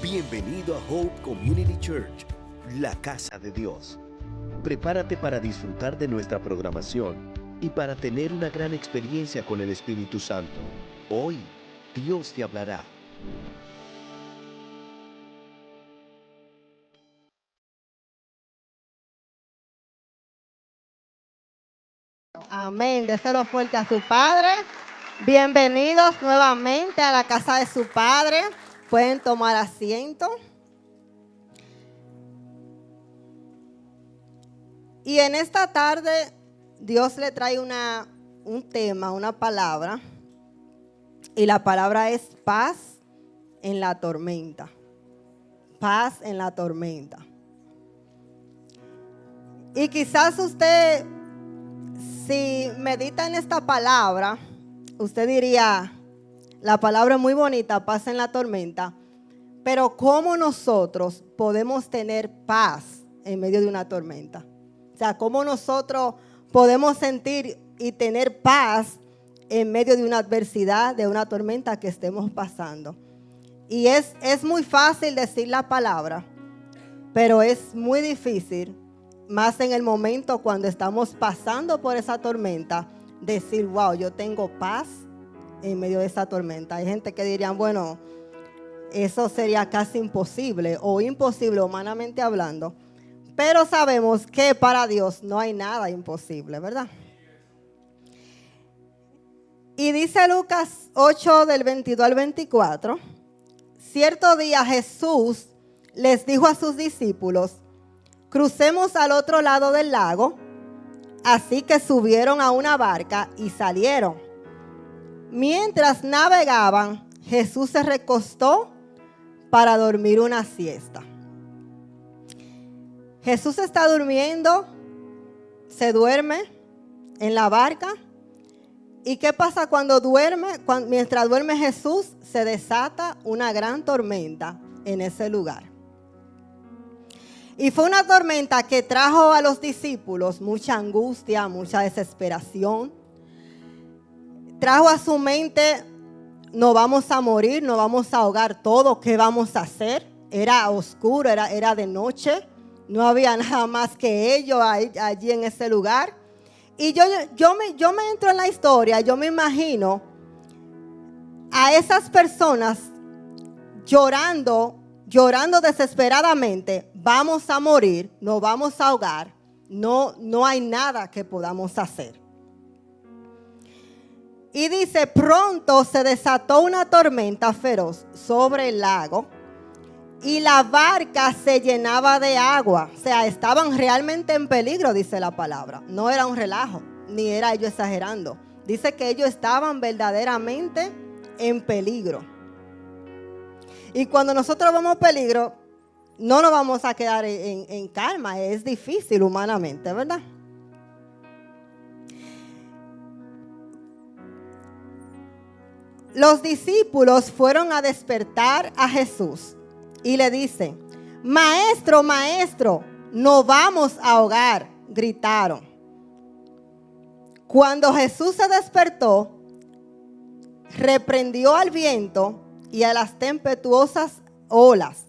Bienvenido a Hope Community Church, la casa de Dios. Prepárate para disfrutar de nuestra programación y para tener una gran experiencia con el Espíritu Santo. Hoy, Dios te hablará. Amén. Déselo fuerte a su Padre. Bienvenidos nuevamente a la casa de su Padre. Pueden tomar asiento. Y en esta tarde Dios le trae un tema, una palabra. Y la palabra es paz en la tormenta. Paz en la tormenta. Y quizás usted, si medita en esta palabra, usted diría, la palabra es muy bonita, paz en la tormenta, pero ¿cómo nosotros podemos tener paz en medio de una tormenta? O sea, ¿cómo nosotros podemos sentir y tener paz en medio de una adversidad, de una tormenta que estemos pasando? Y es muy fácil decir la palabra, pero es muy difícil, más en el momento cuando estamos pasando por esa tormenta, decir, wow, yo tengo paz en medio de esa tormenta. Hay gente que dirían, bueno, eso sería casi imposible o imposible humanamente hablando. Pero sabemos que para Dios no hay nada imposible, ¿verdad? Y dice Lucas 8 del 22 al 24, cierto día Jesús les dijo a sus discípulos, crucemos al otro lado del lago. Así que subieron a una barca y salieron. Mientras navegaban, Jesús se recostó para dormir una siesta. Jesús está durmiendo, se duerme en la barca. ¿Y qué pasa cuando duerme? Mientras duerme Jesús, se desata una gran tormenta en ese lugar. Y fue una tormenta que trajo a los discípulos mucha angustia, mucha desesperación. Trajo a su mente, no vamos a morir, no vamos a ahogar todo, ¿qué vamos a hacer? Era oscuro, era de noche, no había nada más que ellos allí en ese lugar. Y yo me entro en la historia, yo me imagino a esas personas llorando desesperadamente, vamos a morir, nos vamos a ahogar, no hay nada que podamos hacer. Y dice, pronto se desató una tormenta feroz sobre el lago y la barca se llenaba de agua. O sea, estaban realmente en peligro, dice la palabra. No era un relajo, ni era ellos exagerando. Dice que ellos estaban verdaderamente en peligro. Y cuando nosotros vemos peligro, no nos vamos a quedar en calma. Es difícil humanamente, ¿verdad? Los discípulos fueron a despertar a Jesús y le dicen, maestro, maestro, no vamos a ahogar, gritaron. Cuando Jesús se despertó, reprendió al viento y a las tempestuosas olas,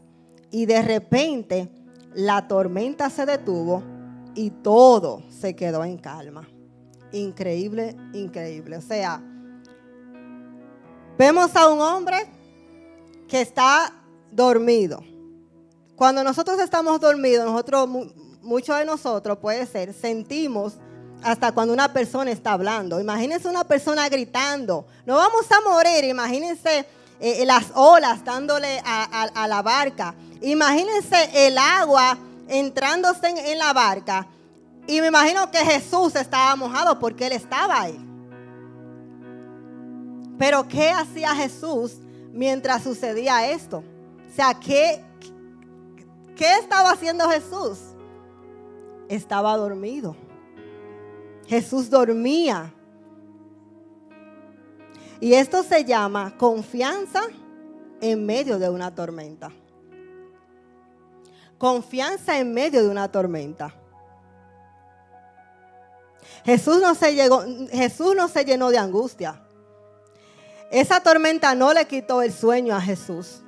y de repente la tormenta se detuvo y todo se quedó en calma. Increíble, increíble. O sea, vemos a un hombre que está dormido. Cuando nosotros estamos dormidos, muchos de nosotros puede ser, sentimos hasta cuando una persona está hablando. Imagínense una persona gritando, no vamos a morir. Imagínense las olas dándole a la barca. Imagínense el agua entrándose en la barca. Y me imagino que Jesús estaba mojado porque él estaba ahí. Pero ¿qué hacía Jesús mientras sucedía esto? O sea, ¿qué estaba haciendo Jesús? Estaba dormido. Jesús dormía. Y esto se llama confianza en medio de una tormenta. Confianza en medio de una tormenta. Jesús no se llenó de angustia. Esa tormenta no le quitó el sueño a Jesús.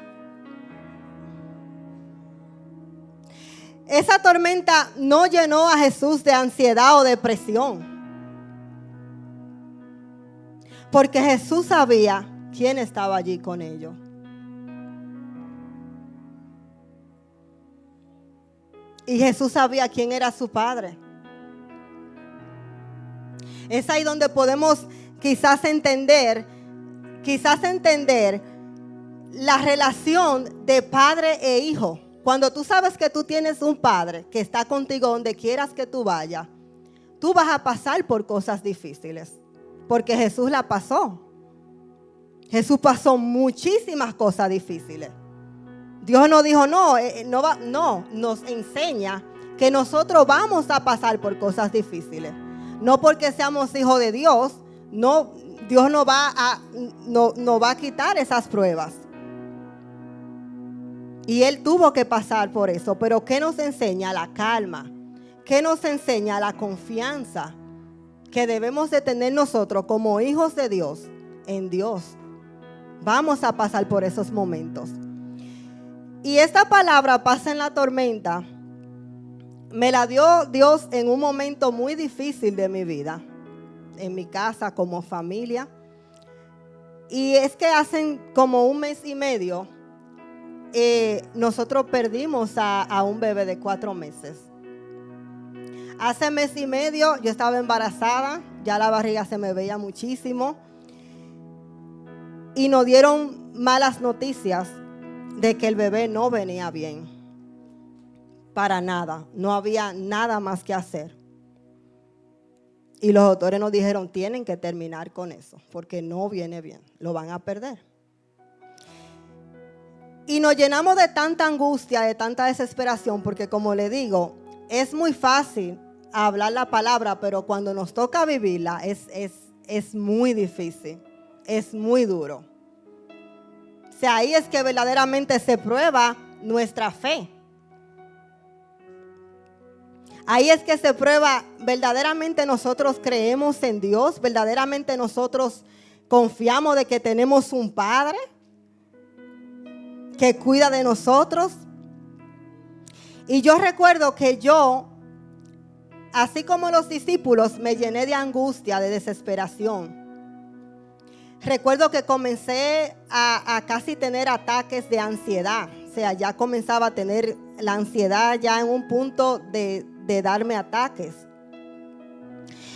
esa tormenta no llenó a Jesús de ansiedad o depresión. Porque Jesús sabía quién estaba allí con ellos. Y Jesús sabía quién era su Padre. Es ahí donde podemos quizás entender la relación de padre e hijo. Cuando tú sabes que tú tienes un padre que está contigo donde quieras que tú vayas, tú vas a pasar por cosas difíciles. Porque Jesús la pasó. Jesús pasó muchísimas cosas difíciles. Dios no dijo no, nos enseña que nosotros vamos a pasar por cosas difíciles. No porque seamos hijos de Dios, Dios no va a quitar esas pruebas. Y Él tuvo que pasar por eso. Pero ¿qué nos enseña? La calma. ¿Qué nos enseña? La confianza que debemos de tener nosotros como hijos de Dios en Dios. Vamos a pasar por esos momentos. Y esta palabra, pasa en la tormenta, me la dio Dios en un momento muy difícil de mi vida, en mi casa, como familia. Y es que hace como un mes y medio, nosotros perdimos a un bebé de 4 meses. Hace mes y medio yo estaba embarazada, ya la barriga se me veía muchísimo. Y nos dieron malas noticias de que el bebé no venía bien. Para nada, no había nada más que hacer. Y los doctores nos dijeron, tienen que terminar con eso, porque no viene bien, lo van a perder. Y nos llenamos de tanta angustia, de tanta desesperación, porque como le digo, es muy fácil hablar la palabra, pero cuando nos toca vivirla es muy difícil, es muy duro. O sea, ahí es que verdaderamente se prueba nuestra fe. Ahí es que se prueba verdaderamente nosotros creemos en Dios, verdaderamente nosotros confiamos de que tenemos un Padre que cuida de nosotros. Y yo recuerdo que yo, así como los discípulos, me llené de angustia, de desesperación. Recuerdo que comencé a casi tener ataques de ansiedad. O sea, ya comenzaba a tener la ansiedad ya en un punto de darme ataques.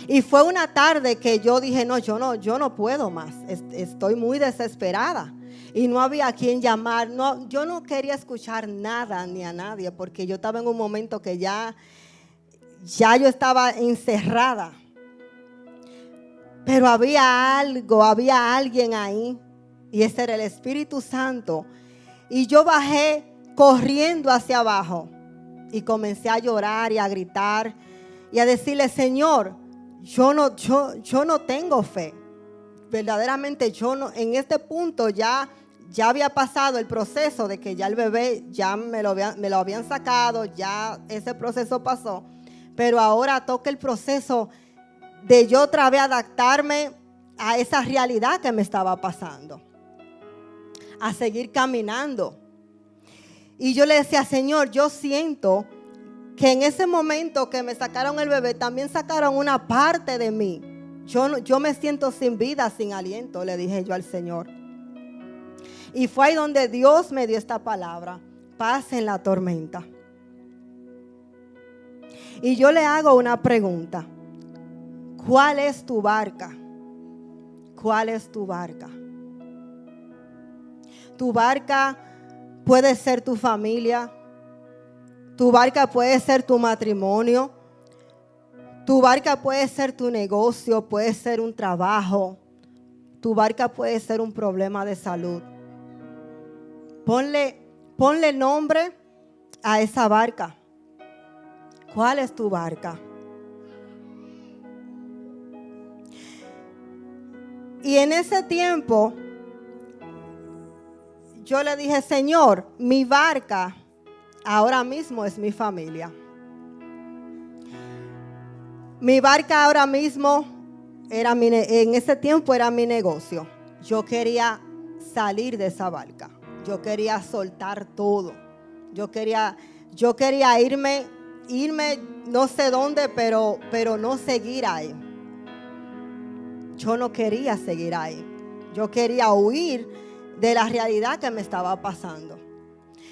Y fue una tarde que yo dije, yo no puedo más. Estoy muy desesperada. Y no había a quien llamar. Yo no quería escuchar nada ni a nadie, porque yo estaba en un momento que ya yo estaba encerrada. Pero había alguien ahí, y ese era el Espíritu Santo. Y yo bajé corriendo hacia abajo y comencé a llorar y a gritar y a decirle, Señor, yo no tengo fe. Verdaderamente en este punto ya había pasado el proceso de que ya el bebé ya me lo habían sacado, ya ese proceso pasó. Pero ahora toca el proceso de yo otra vez adaptarme a esa realidad que me estaba pasando, a seguir caminando. Y yo le decía, Señor, yo siento que en ese momento que me sacaron el bebé, también sacaron una parte de mí. Yo me siento sin vida, sin aliento, le dije yo al Señor. Y fue ahí donde Dios me dio esta palabra, paz en la tormenta. Y yo le hago una pregunta. ¿Cuál es tu barca? ¿Cuál es tu barca? Tu barca puede ser tu familia. Tu barca puede ser tu matrimonio. Tu barca puede ser tu negocio, puede ser un trabajo. Tu barca puede ser un problema de salud. Ponle nombre a esa barca. ¿Cuál es tu barca? Y en ese tiempo, yo le dije, Señor, mi barca ahora mismo es mi familia. Mi barca ahora mismo en ese tiempo era mi negocio. Yo quería salir de esa barca. Yo quería soltar todo. Yo quería Yo quería irme no sé dónde, pero no seguir ahí. Yo no quería seguir ahí. Yo quería huir de la realidad que me estaba pasando.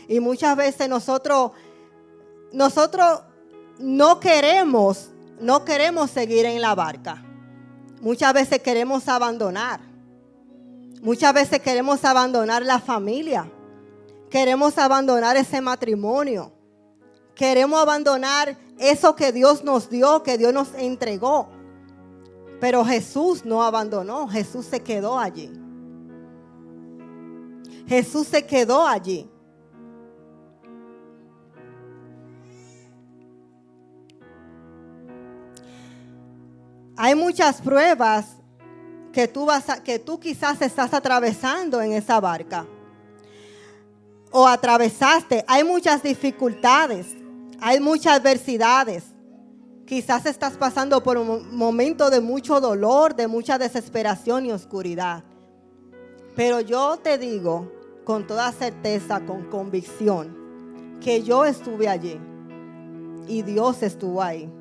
Y muchas veces nosotros no queremos seguir en la barca. Muchas veces queremos abandonar. Muchas veces queremos abandonar la familia. Queremos abandonar ese matrimonio. Queremos abandonar eso que Dios nos dio, que Dios nos entregó. Pero Jesús no abandonó, Jesús se quedó allí. Jesús se quedó allí. Hay muchas pruebas que tú quizás estás atravesando en esa barca. O atravesaste. Hay muchas dificultades. Hay muchas adversidades. Quizás estás pasando por un momento de mucho dolor, de mucha desesperación y oscuridad. Pero yo te digo con toda certeza, con convicción, que yo estuve allí y Dios estuvo ahí.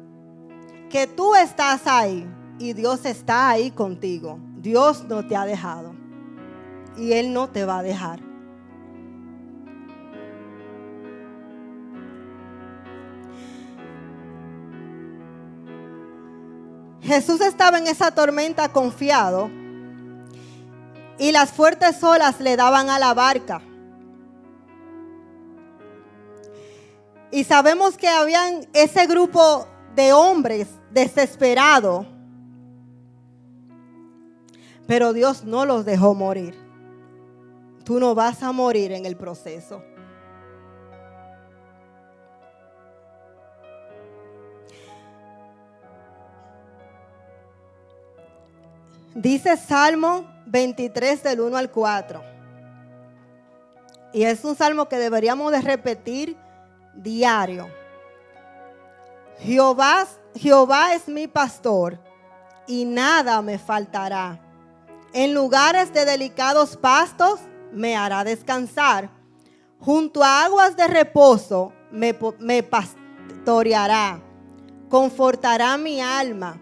Que tú estás ahí y Dios está ahí contigo. Dios no te ha dejado y Él no te va a dejar. Jesús estaba en esa tormenta confiado y las fuertes olas le daban a la barca. Y sabemos que habían ese grupo de hombres desesperados, pero Dios no los dejó morir. Tú no vas a morir en el proceso. Dice Salmo 23 del 1 al 4. Y es un salmo que deberíamos de repetir diario. Jehová es mi pastor y nada me faltará. En lugares de delicados pastos me hará descansar. Junto a aguas de reposo me pastoreará. Confortará mi alma.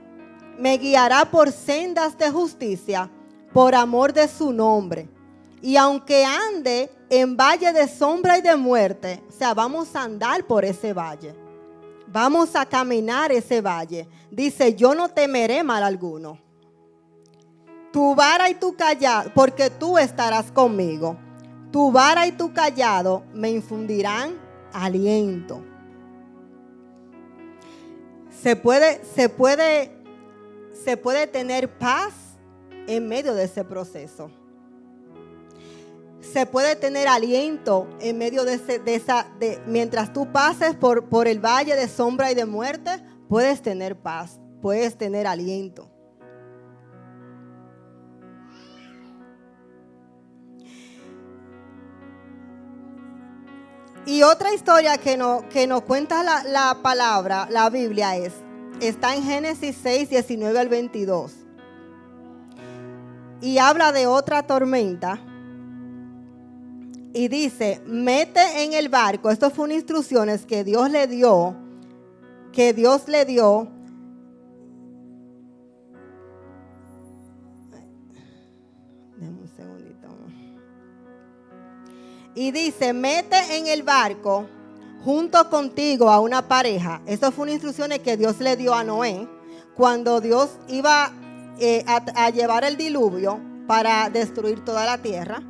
Me guiará por sendas de justicia, por amor de su nombre. Y aunque ande en valle de sombra y de muerte, o sea, vamos a andar por ese valle. Vamos a caminar ese valle. Dice, yo no temeré mal alguno. Tu vara y tu callado, porque tú estarás conmigo. Tu vara y tu callado me infundirán aliento. Se puede tener paz en medio de ese proceso. Se puede tener aliento en medio mientras tú pases por el valle de sombra y de muerte, puedes tener paz, puedes tener aliento. Y otra historia que nos cuenta la palabra, la Biblia está en Génesis 6, 19 al 22. Y habla de otra tormenta. Y dice, mete en el barco. Esto fue unas instrucciones que Dios le dio. Dame un segundito. Y dice, mete en el barco junto contigo a una pareja. Estas fueron instrucciones que Dios le dio a Noé cuando Dios iba a llevar el diluvio para destruir toda la tierra.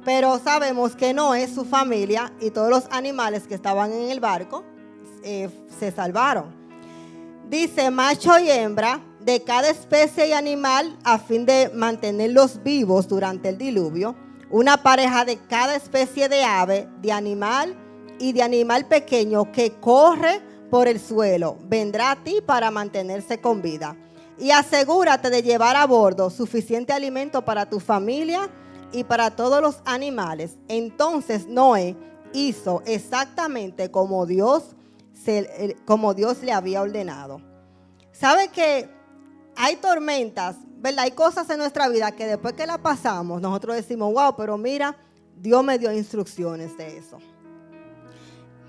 Pero sabemos que Noé, su familia y todos los animales que estaban en el barco se salvaron. Dice, macho y hembra de cada especie y animal a fin de mantenerlos vivos durante el diluvio. Una pareja de cada especie de ave, de animal y de animal pequeño que corre por el suelo, vendrá a ti para mantenerse con vida. Y asegúrate de llevar a bordo suficiente alimento para tu familia y para todos los animales. Entonces Noé hizo exactamente como Dios le había ordenado. ¿Sabe que hay tormentas, verdad? Hay cosas en nuestra vida que después que la pasamos, nosotros decimos, wow, pero mira, Dios me dio instrucciones de eso.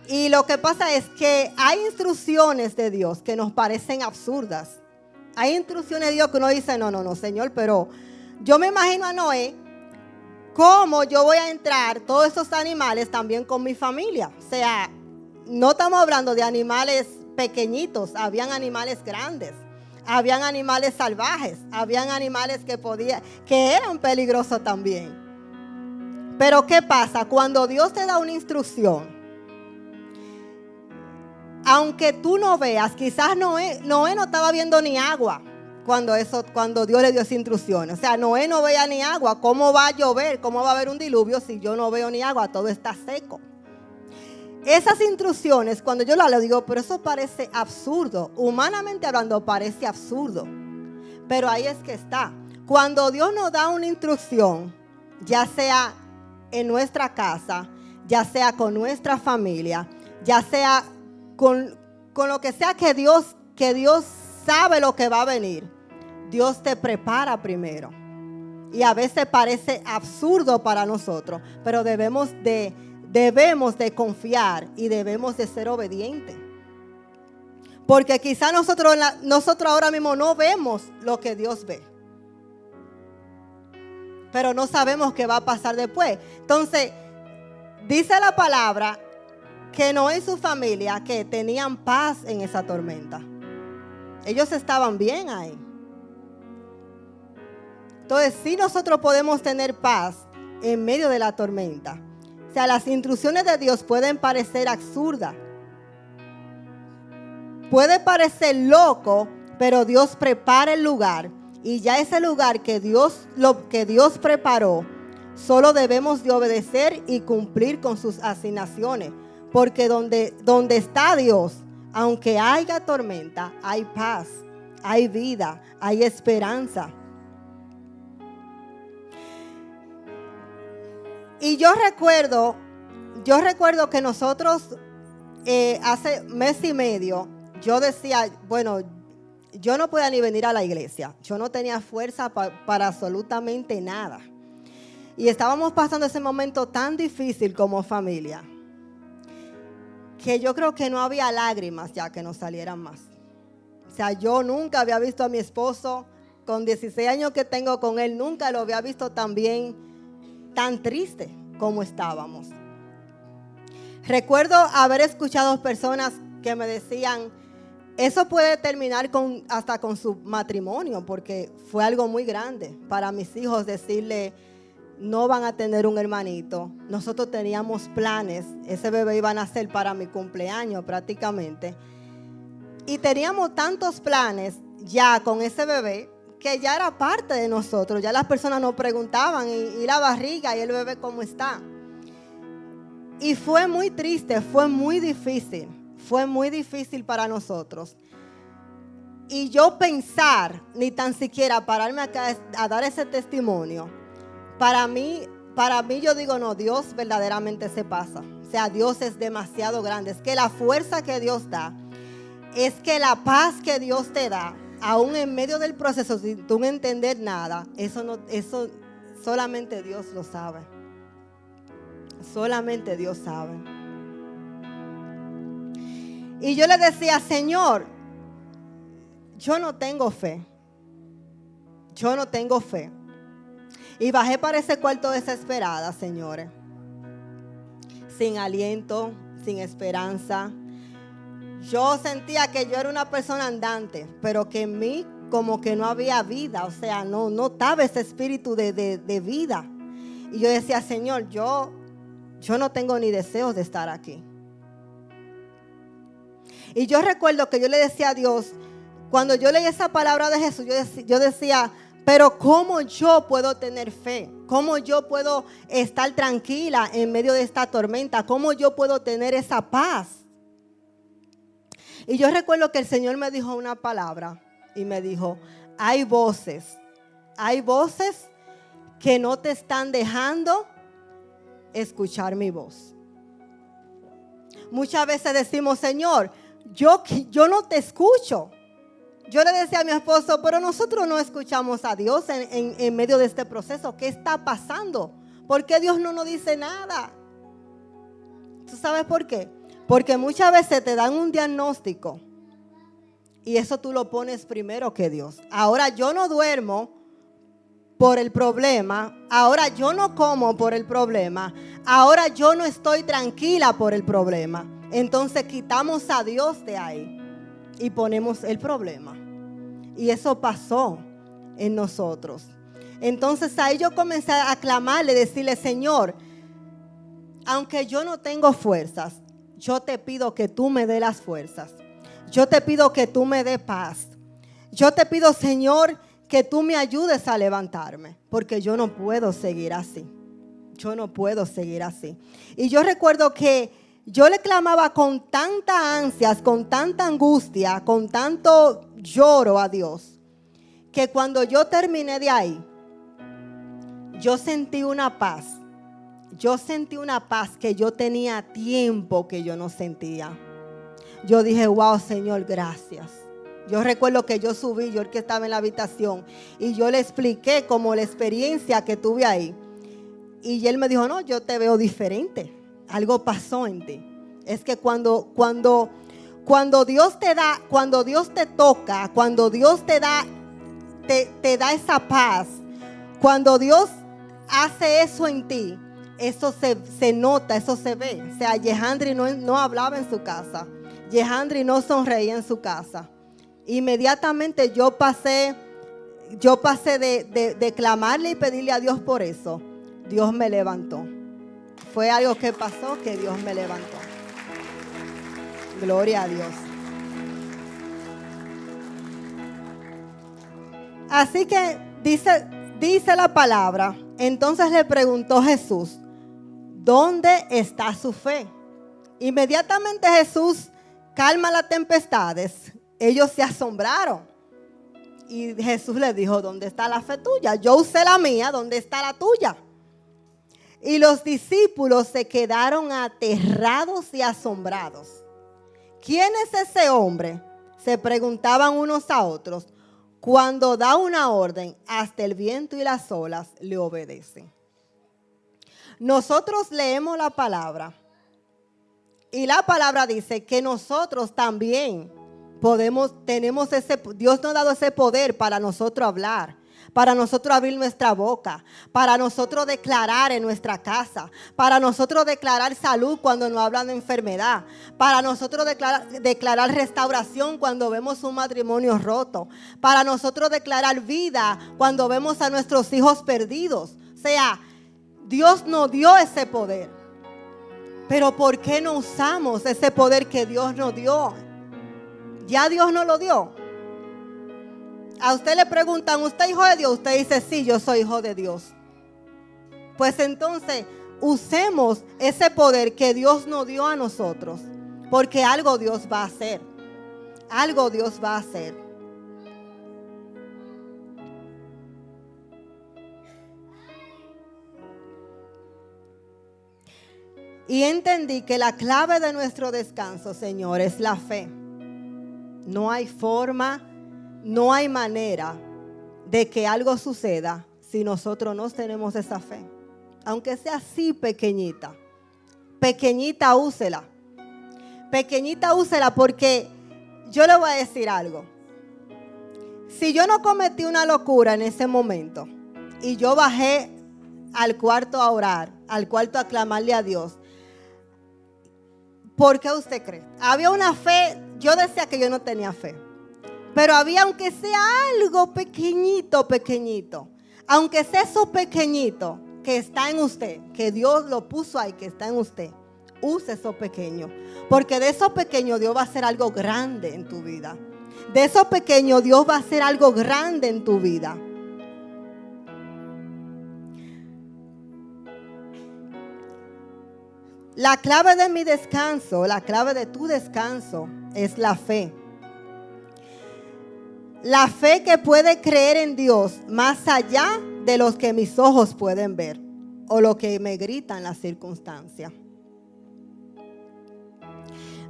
Y lo que pasa es que hay instrucciones de Dios que nos parecen absurdas. Hay instrucciones de Dios que uno dice, no, Señor, pero yo me imagino a Noé, ¿cómo yo voy a entrar todos esos animales también con mi familia? O sea, no estamos hablando de animales pequeñitos, habían animales grandes, habían animales salvajes, habían animales que eran peligrosos también. Pero ¿qué pasa? Cuando Dios te da una instrucción, aunque tú no veas, quizás Noé no estaba viendo ni agua cuando Dios le dio esa instrucción. O sea, Noé no veía ni agua. ¿Cómo va a llover? ¿Cómo va a haber un diluvio si yo no veo ni agua? Todo está seco. Esas instrucciones, cuando yo las leo, digo, pero eso parece absurdo. Humanamente hablando, parece absurdo. Pero ahí es que está. Cuando Dios nos da una instrucción, ya sea en nuestra casa, ya sea con nuestra familia, ya sea con lo que sea que Dios sabe lo que va a venir, Dios te prepara primero. Y a veces parece absurdo para nosotros, pero debemos de confiar y debemos de ser obedientes. Porque quizá nosotros ahora mismo no vemos lo que Dios ve, pero no sabemos qué va a pasar después. Entonces, dice la palabra que Noé y su familia que tenían paz en esa tormenta. Ellos estaban bien ahí. Entonces, sí nosotros podemos tener paz en medio de la tormenta. O sea, las instrucciones de Dios pueden parecer absurdas. Puede parecer loco, pero Dios prepara el lugar. Y ya ese lugar que Dios preparó, solo debemos de obedecer y cumplir con sus asignaciones. Porque donde está Dios, aunque haya tormenta, hay paz, hay vida, hay esperanza. Y yo recuerdo que nosotros hace mes y medio, yo decía, bueno, yo no podía ni venir a la iglesia. Yo no tenía fuerza para absolutamente nada. Y estábamos pasando ese momento tan difícil como familia, que yo creo que no había lágrimas ya que nos salieran más. O sea, yo nunca había visto a mi esposo, con 16 años que tengo con él, nunca lo había visto tan bien, tan triste como estábamos. Recuerdo haber escuchado personas que me decían, eso puede terminar hasta con su matrimonio, porque fue algo muy grande para mis hijos decirle, no van a tener un hermanito. Nosotros teníamos planes. Ese bebé iba a nacer para mi cumpleaños prácticamente. Y teníamos tantos planes ya con ese bebé que ya era parte de nosotros. Ya las personas nos preguntaban, ¿y la barriga? ¿Y el bebé cómo está? Y fue muy triste, fue muy difícil. Fue muy difícil para nosotros. Y yo pensar, ni tan siquiera pararme acá a dar ese testimonio, para mí yo digo, no, Dios verdaderamente se pasa. O sea, Dios es demasiado grande. Es que la fuerza que Dios da, es que la paz que Dios te da, aún en medio del proceso, sin tú no entender nada, eso solamente Dios lo sabe. Solamente Dios sabe. Y yo le decía, Señor, yo no tengo fe. Yo no tengo fe. Y bajé para ese cuarto desesperada, señores. Sin aliento, sin esperanza. Yo sentía que yo era una persona andante, pero que en mí como que no había vida. O sea, no estaba ese espíritu de vida. Y yo decía, Señor, yo no tengo ni deseos de estar aquí. Y yo recuerdo que yo le decía a Dios, cuando yo leí esa palabra de Jesús, yo decía, pero ¿cómo yo puedo tener fe? ¿Cómo yo puedo estar tranquila en medio de esta tormenta? ¿Cómo yo puedo tener esa paz? Y yo recuerdo que el Señor me dijo una palabra y me dijo, hay voces que no te están dejando escuchar mi voz. Muchas veces decimos, Señor, yo no te escucho. Yo le decía a mi esposo, pero nosotros no escuchamos a Dios en medio de este proceso. ¿Qué está pasando? ¿Por qué Dios no nos dice nada? ¿Tú sabes por qué? Porque muchas veces te dan un diagnóstico y eso tú lo pones primero que Dios. Ahora yo no duermo por el problema. Ahora yo no como por el problema. Ahora yo no estoy tranquila por el problema. Entonces quitamos a Dios de ahí y ponemos el problema. Y eso pasó en nosotros. Entonces ahí yo comencé a clamarle, decirle: Señor, aunque yo no tengo fuerzas, yo te pido que tú me des las fuerzas. Yo te pido que tú me des paz. Yo te pido, Señor, que tú me ayudes a levantarme, porque yo no puedo seguir así. Yo no puedo seguir así. Y yo recuerdo que yo le clamaba con tanta ansias, con tanta angustia, con tanto lloro a Dios, que cuando yo terminé de ahí, yo sentí una paz. Yo sentí una paz que yo tenía tiempo que yo no sentía. Yo dije: wow, Señor, gracias. Yo recuerdo que yo subí, yo el que estaba en la habitación, y yo le expliqué como la experiencia que tuve ahí. Y él me dijo: no, yo te veo diferente. Algo pasó en ti. Es que cuando Dios te da, cuando Dios te toca, cuando Dios te da esa paz, cuando Dios hace eso en ti, eso se nota, eso se ve. O sea, Yehandri no hablaba en su casa. Yehandri no sonreía en su casa. Inmediatamente yo pasé de clamarle y pedirle a Dios por eso. Dios me levantó. Fue algo que pasó, que Dios me levantó. Gloria a Dios. Así que dice la palabra. Entonces le preguntó Jesús: ¿dónde está su fe? Inmediatamente Jesús calma las tempestades. Ellos se asombraron. Y Jesús les dijo: ¿dónde está la fe tuya? Yo usé la mía, ¿dónde está la tuya? Y los discípulos se quedaron aterrados y asombrados. ¿Quién es ese hombre?, se preguntaban unos a otros. Cuando da una orden, hasta el viento y las olas le obedecen. Nosotros leemos la palabra y la palabra dice que nosotros también tenemos Dios nos ha dado ese poder para nosotros hablar, para nosotros abrir nuestra boca, para nosotros declarar en nuestra casa, para nosotros declarar salud cuando nos hablan de enfermedad, para nosotros declarar restauración cuando vemos un matrimonio roto, para nosotros declarar vida cuando vemos a nuestros hijos perdidos. O sea, Dios nos dio ese poder. Pero ¿por qué no usamos ese poder que Dios nos dio? Ya Dios nos lo dio. A usted le preguntan: ¿usted es hijo de Dios? Usted dice: sí, yo soy hijo de Dios. Pues entonces usemos ese poder que Dios nos dio a nosotros, porque algo Dios va a hacer. Algo Dios va a hacer. Y entendí que la clave de nuestro descanso, Señor, es la fe. No hay forma, no hay manera de que algo suceda si nosotros no tenemos esa fe. Aunque sea así pequeñita. Pequeñita, úsela. Pequeñita, úsela, porque yo le voy a decir algo. Si yo no cometí una locura en ese momento y yo bajé al cuarto a orar, al cuarto a clamarle a Dios, ¿por qué usted cree? Había una fe. Yo decía que yo no tenía fe, pero había, aunque sea algo pequeñito, aunque sea eso pequeñito que está en usted, que Dios lo puso ahí, que está en usted, use eso pequeño, porque de eso pequeño Dios va a hacer algo grande en tu vida. De eso pequeño Dios va a hacer algo grande en tu vida. La clave de mi descanso, la clave de tu descanso es la fe. La fe que puede creer en Dios más allá de los que mis ojos pueden ver o lo que me gritan las circunstancias.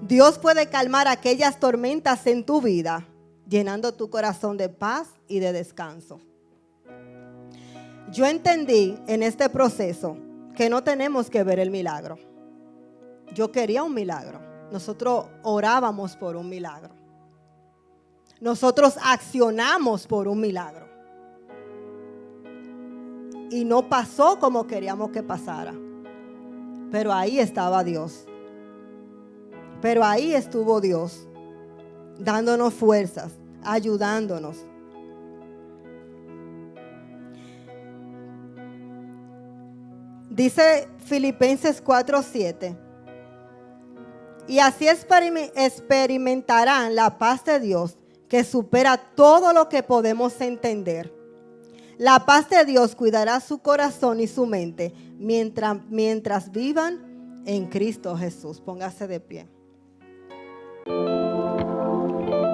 Dios puede calmar aquellas tormentas en tu vida, llenando tu corazón de paz y de descanso. Yo entendí en este proceso que no tenemos que ver el milagro. Yo quería un milagro. nosotros orábamos por un milagro. Nosotros accionamos por un milagro. Y no pasó como queríamos que pasara. Pero ahí estaba Dios. Pero ahí estuvo Dios, dándonos fuerzas, ayudándonos. Dice Filipenses 4:7. Y así experimentarán la paz de Dios, que supera todo lo que podemos entender. La paz de Dios cuidará su corazón y su mente mientras vivan en Cristo Jesús. Póngase de pie.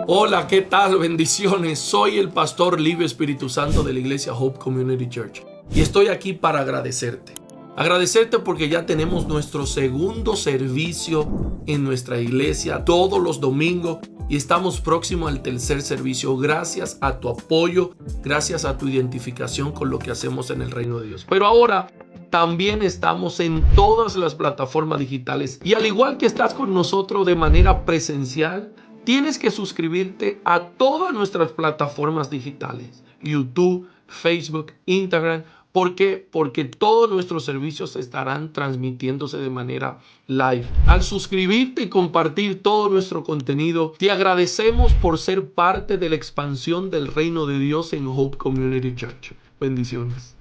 Hola, ¿qué tal? Bendiciones. Soy el pastor Livio Espíritu Santo de la iglesia Hope Community Church. Y estoy aquí para agradecerte. Agradecerte porque ya tenemos nuestro segundo servicio en nuestra iglesia todos los domingos y estamos próximos al tercer servicio gracias a tu apoyo, gracias a tu identificación con lo que hacemos en el reino de Dios. Pero ahora también estamos en todas las plataformas digitales y al igual que estás con nosotros de manera presencial, tienes que suscribirte a todas nuestras plataformas digitales: YouTube, Facebook, Instagram. ¿Por qué? Porque todos nuestros servicios estarán transmitiéndose de manera live. Al suscribirte y compartir todo nuestro contenido, te agradecemos por ser parte de la expansión del reino de Dios en Hope Community Church. Bendiciones.